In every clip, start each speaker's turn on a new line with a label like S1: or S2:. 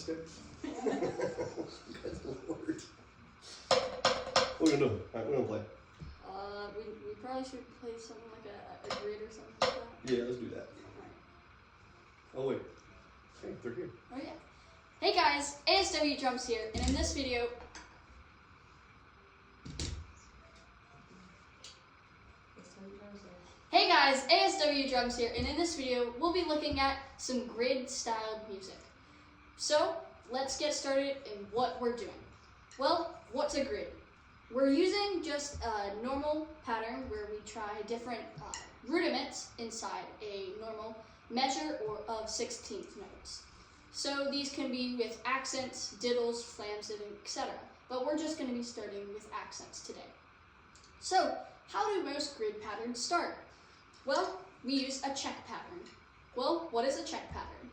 S1: sticks? Good Lord. What are we gonna do? Alright, we're gonna play.
S2: We probably should play something like a grid or something like that.
S1: Yeah, let's do that.
S2: Alright.
S1: Oh wait. Hey, they're here.
S2: Oh yeah. Hey guys, ASW Drums here, and in this video, we'll be looking at some grid-styled music. So, let's get started in what we're doing. Well, what's a grid? We're using just a normal pattern where we try different rudiments inside a normal measure or of 16th notes. So these can be with accents, diddles, flamsed, etc. But we're just going to be starting with accents today. So, how do most grid patterns start? Well, we use a check pattern. Well, what is a check pattern?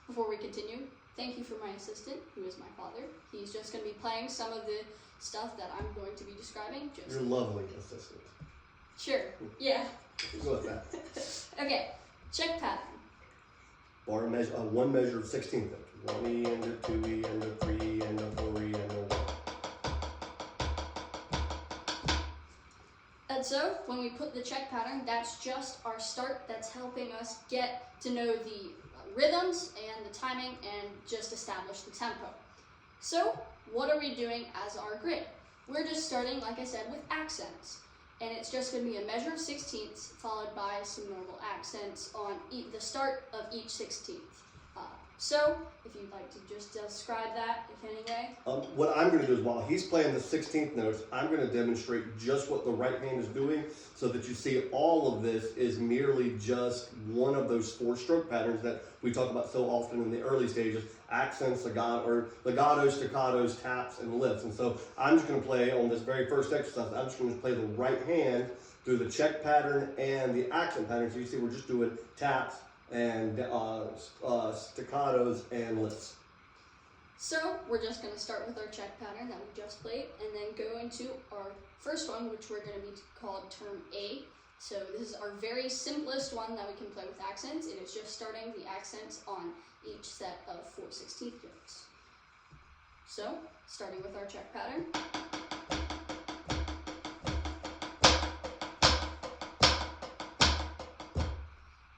S2: Before we continue, thank you for my assistant, who is my father. He's just going to be playing some of the stuff that I'm going to be describing.
S1: Your lovely assistant.
S2: Sure, yeah.
S1: Go with that.
S2: Okay, check pattern.
S1: Bar measure, one measure of 16th notes. 1E and a 2E and a 3E and a 4E and a 1.
S2: And so, when we put the check pattern, that's just our start. That's helping us get to know the rhythms and the timing and just establish the tempo. So, what are we doing as our grid? We're just starting, like I said, with accents. And it's just going to be a measure of 16ths followed by some normal accents on the start of each 16th. So, if you'd like to just describe that, if any way.
S1: What I'm going to do is, while he's playing the 16th notes, I'm going to demonstrate just what the right hand is doing so that you see all of this is merely just one of those 4-stroke patterns that we talk about so often in the early stages: accents, legatos, staccatos, taps, and lifts. And so I'm just going to play on this very first exercise. I'm just going to play the right hand through the check pattern and the accent pattern. So you see we're just doing taps and staccatos and lifts.
S2: So we're just going to start with our check pattern that we just played and then go into our first one, which we're going to be called term A. So this is our very simplest one that we can play with accents. It is just starting the accents on each set of 4 16th notes. So, starting with our check pattern.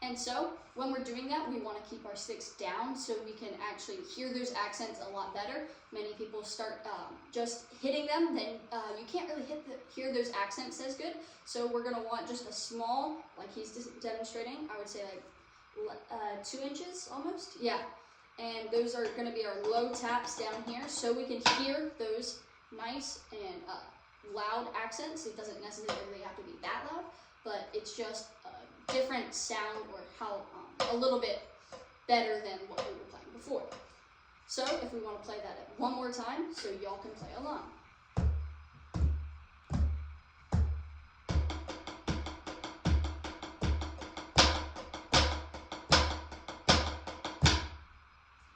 S2: And so, when we're doing that, we want to keep our sticks down so we can actually hear those accents a lot better. Many people start just hitting them, then you can't really hear those accents as good. So we're going to want just a small, like he's demonstrating, I would say like 2 inches almost. Yeah. And those are going to be our low taps down here so we can hear those nice and loud accents. It doesn't necessarily have to be that loud, but it's just a different sound or how a little bit better than what we were playing before. So if we want to play that one more time so y'all can play along.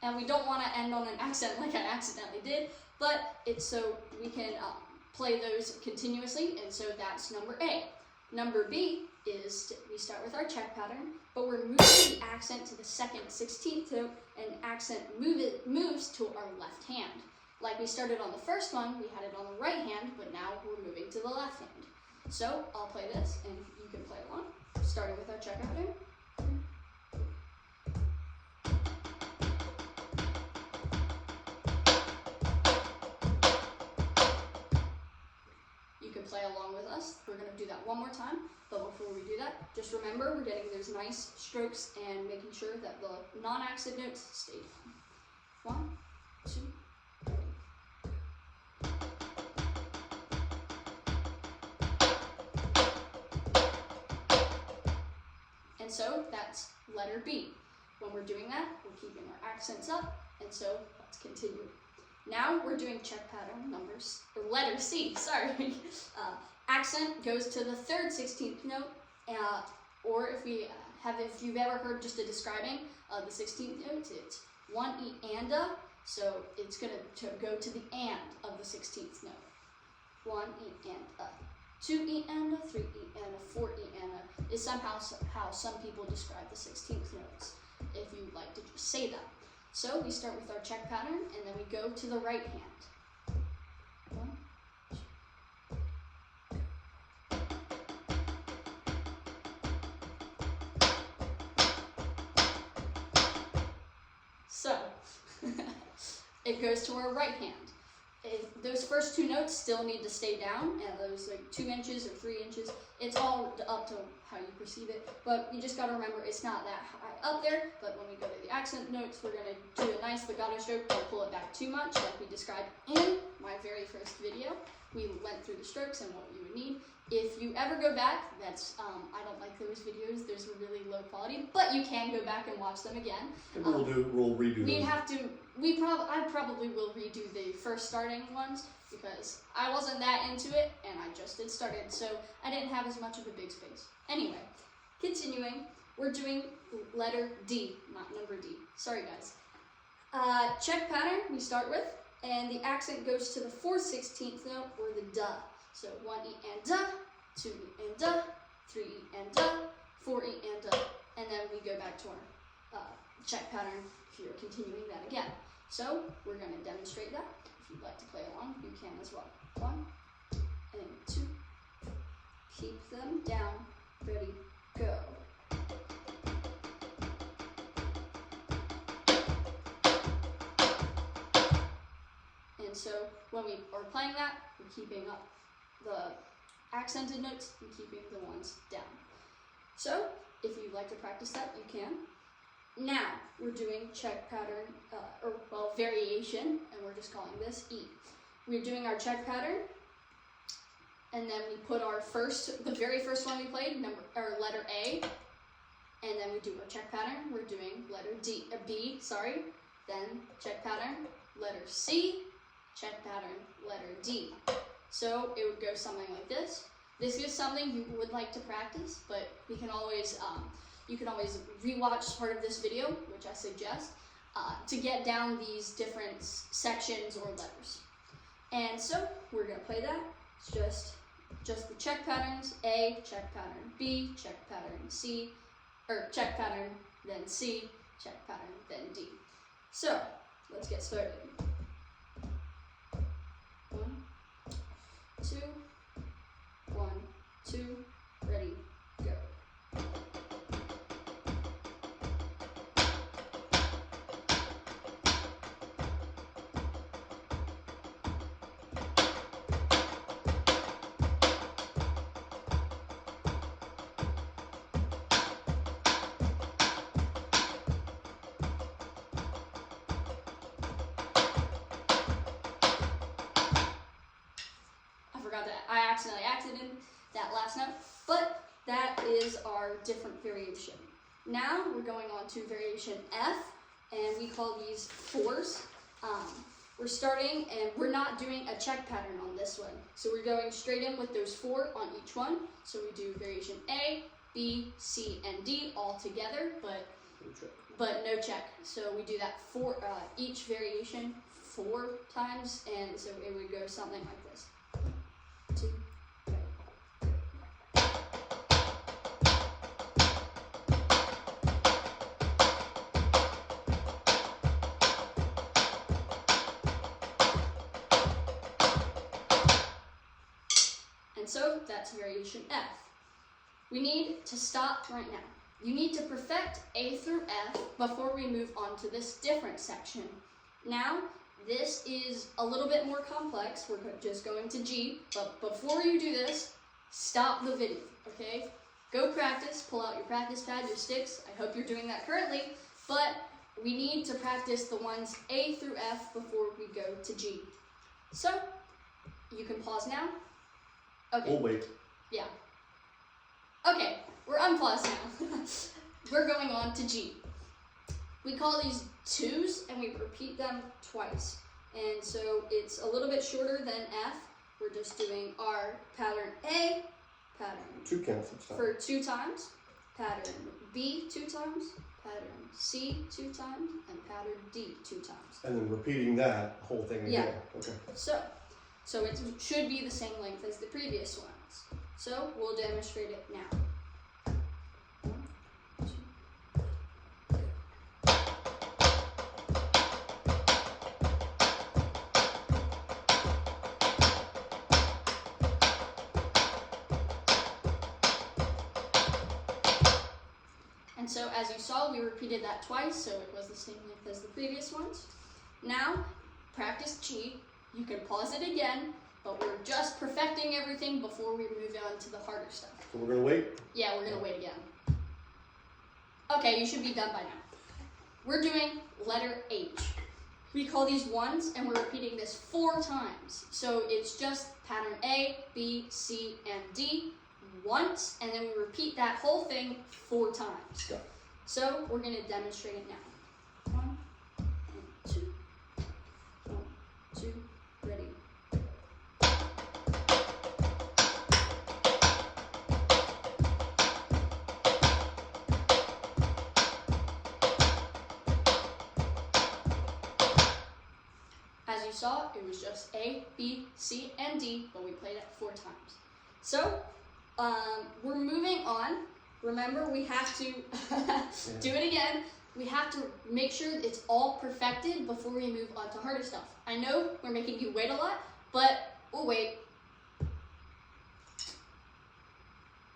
S2: And we don't want to end on an accent like I accidentally did, but it's so we can play those continuously, and so that's number A. Number B is we start with our check pattern, but we're moving the accent to the second 16th note, and accent moves to our left hand. Like we started on the first one, we had it on the right hand, but now we're moving to the left hand. So I'll play this, and you can play along, starting with our check pattern. Play along with us. We're going to do that one more time, but before we do that, just remember we're getting those nice strokes and making sure that the non-accent notes stay down. 1, 2, 3. And so that's letter B. When we're doing that, we're keeping our accents up, and so let's continue. Now we're doing check pattern numbers, or letter C, sorry. Accent goes to the third 16th note, or if you've ever heard just a describing of the 16th notes, it's 1E and a, so it's going to go to the and of the 16th note. 1E and a. 2E and a 3E and a 4E and a is somehow how some people describe the 16th notes, if you'd like to just say that. So we start with our check pattern, and then we go to the right hand. 1, 2. So it goes to our right hand. Those first 2 notes still need to stay down, and those like 2 inches or 3 inches, it's all up to how you perceive it, but you just gotta remember it's not that high up there. But when we go to the accent notes, we're gonna do a nice legato stroke, don't pull it back too much, like we described in my very first video. We went through the strokes and what you would need. If you ever go back, that's, I don't like those videos, those were really low quality, but you can go back and watch them again.
S1: We'll redo
S2: We'd
S1: them.
S2: have to, I probably will redo the first starting ones, because I wasn't that into it, and I just had started, so I didn't have as much of a big space. Anyway, continuing, we're doing letter D, not number D. Sorry guys. Check pattern we start with, and the accent goes to the 4/16th note, or the duh. So 1E and duh, 2E and duh, 3E and duh, 4E and duh, and then we go back to our check pattern if you're continuing that again. So we're going to demonstrate that. If you'd like to play along, you can as well. 1 and 2. Keep them down. Ready, go. And so when we are playing that, we're keeping up the accented notes and keeping the ones down. So if you'd like to practice that, you can. Now we're doing check pattern, variation, and we're just calling this E. We're doing our check pattern, and then we put our the very first one we played, letter A, and then we do our check pattern. We're doing letter B, then check pattern, letter C, check pattern, letter D. So it would go something like this. This is something you would like to practice, but we can always, you can always rewatch part of this video, which I suggest, to get down these different sections or letters. And so we're gonna play that. It's just the check patterns: A, check pattern, B, check pattern, C, or check pattern, then C, check pattern, then D. So let's get started. 1, 2, 1, 2, ready, go. I accidentally accented that last note, but that is our different variation. Now we're going on to variation F, and we call these 4s. We're starting, and we're not doing a check pattern on this one, so we're going straight in with those 4 on each one. So we do variation A, B, C, and D all together, but no check. So we do that for each variation 4 times, and so it would go something like this. 2, and so that's variation F. We need to stop right now. You need to perfect A through F before we move on to this different section. Now, this is a little bit more complex. We're just going to G, but before you do this, stop the video, okay? Go practice, pull out your practice pad, your sticks. I hope you're doing that currently, but we need to practice the ones A through F before we go to G. So, you can pause now. Okay.
S1: We'll wait.
S2: Yeah. Okay, we're unpaused now. We're going on to G. We call these 2s, and we repeat them twice. And so it's a little bit shorter than F. We're just doing our pattern A, pattern
S1: 2 counts each time.
S2: for 2 times, pattern B 2 times, pattern C 2 times, and pattern D 2 times.
S1: And then repeating that whole thing again.
S2: Yeah.
S1: Okay.
S2: So So it should be the same length as the previous ones. So we'll demonstrate it now. 1, 2. And so as you saw, we repeated that twice, so it was the same length as the previous ones. Now, practice G. You can pause it again, but we're just perfecting everything before we move on to the harder stuff.
S1: So we're gonna wait?
S2: Yeah, we're gonna wait again. Okay, you should be done by now. We're doing letter H. We call these ones, and we're repeating this 4 times. So it's just pattern A, B, C, and D once, and then we repeat that whole thing 4 times.
S1: Yeah.
S2: So we're gonna demonstrate it now. 1, 2, 1, 2, ready. As you saw, it was just A, B, C, and D, but we played it 4 times. So, we're moving on. Remember, we have to do it again. We have to make sure it's all perfected before we move on to harder stuff. I know we're making you wait a lot, but we'll wait.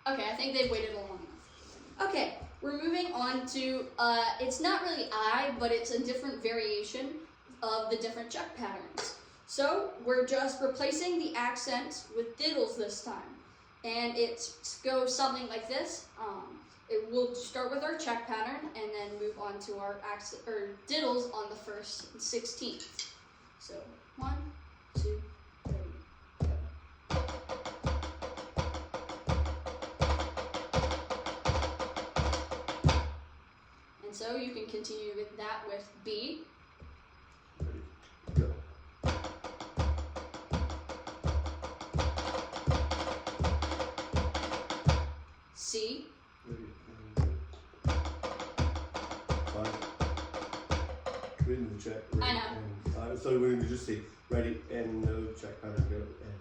S2: Okay, I think they've waited long enough. Okay, we're moving on to, it's not really I, but it's a different variation of the different check patterns. So we're just replacing the accents with diddles this time. And it goes something like this. It will start with our check pattern and then move on to our accent or diddles on the first 16th. So 1, 2, 3, go. And so you can continue with that with B.
S1: Ready, go.
S2: C.
S1: Ready, and go. 5. Reading the check. Ready,
S2: I know.
S1: And, so we're going to just see. Ready, and no check pattern, go, and.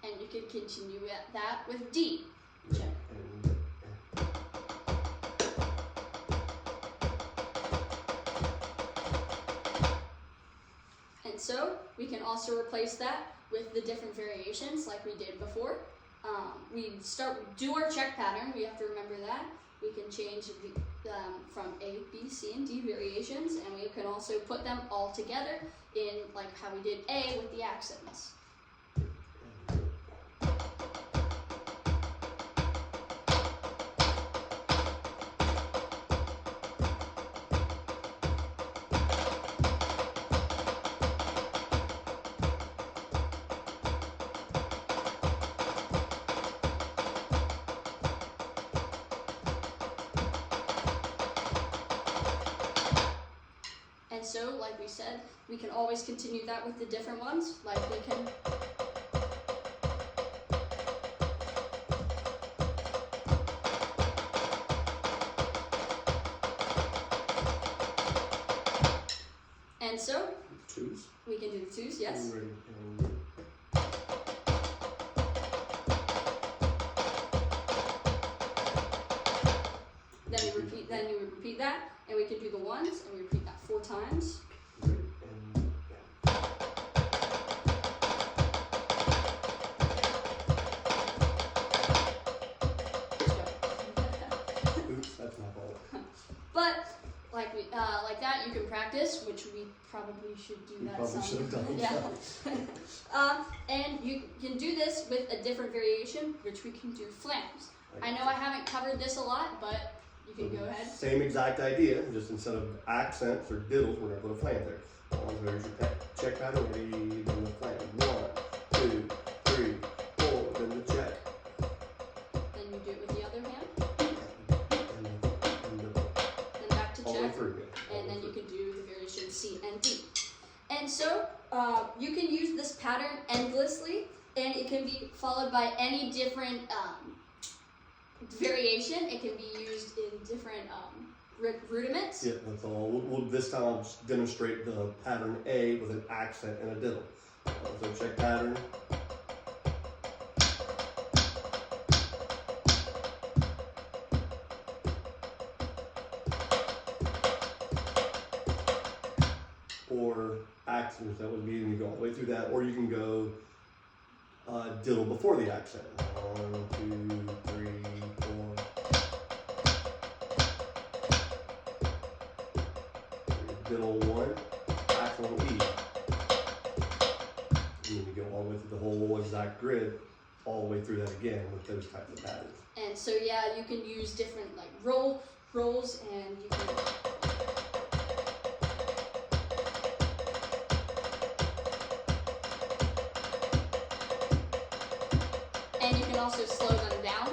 S2: And you can continue that with D.
S1: Ready,
S2: Check.
S1: and go, and.
S2: And so we can also replace that with the different variations like we did before. We do our check pattern, we have to remember that. We can change from A, B, C, and D variations, and we can also put them all together in like how we did A with the accents. And so, like we said, we can always continue that with the different ones. Like we can. And so,
S1: 2s.
S2: we can do the 2s, yes.
S1: Ready, and go.
S2: Then you would repeat that, and we can do the 1s, and we repeat that 4 times.
S1: Ready, and go. Oops, that's my fault.
S2: But like that, you can practice, which we probably should do that.
S1: Probably should have done.
S2: Yeah. And you can do this with a different variation, which we can do flams. I know I haven't covered this a lot, but you can go ahead.
S1: Same exact idea, just instead of accents or diddles, we're going to put a flam there. There's your check pattern, ready, then the flam. 1, 2, 3, 4, then the check.
S2: Then you do it with the other hand.
S1: And
S2: Then back to
S1: all the way
S2: check.
S1: through again.
S2: And then you can do the variation C and D. And so you can use this pattern endlessly, and it can be followed by any different variation. It can be used in different rudiments.
S1: Yeah, that's all. This time I'll just demonstrate the pattern A with an accent and a diddle. So check pattern. Or accents, that would be, you go all the way through that, or you can go diddle before the accent. 1, 2, 3, 4. Diddle 1, accent E. And then you go all the way through the whole exact grid, all the way through that again with those types of patterns.
S2: And so yeah, you can use different like rolls, and you can. And you can also slow them down,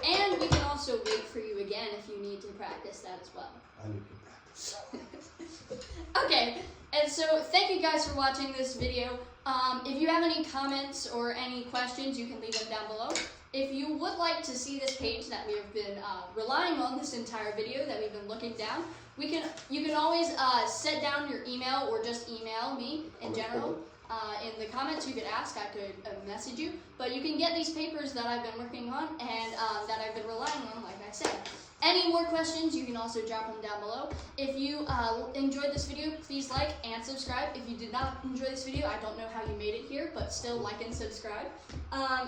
S2: and we can also wait for you again if you need to practice that as well.
S1: I need to practice.
S2: Okay, and so thank you guys for watching this video. If you have any comments or any questions, you can leave them down below. If you would like to see this page that we have been relying on this entire video, that we've been looking down, you can always set down your email or just email me in general. In the comments, you could ask, I could message you, but you can get these papers that I've been working on and that I've been relying on, like I said. Any more questions, you can also drop them down below. If you enjoyed this video, please like and subscribe. If you did not enjoy this video, I don't know how you made it here, but still like and subscribe.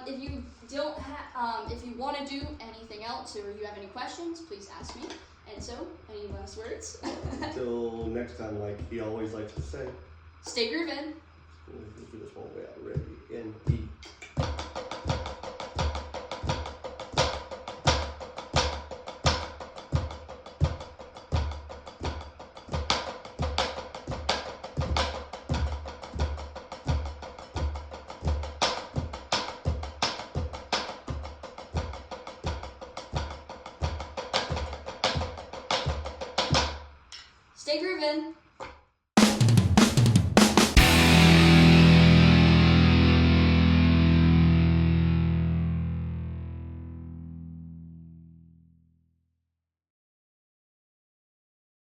S2: If you if you want to do anything else or you have any questions, please ask me. And so, any last words?
S1: Until next time, like he always likes to say.
S2: Stay groovin'.
S1: Let's do this one way out. Ready? N, E.
S2: Stay groovin'.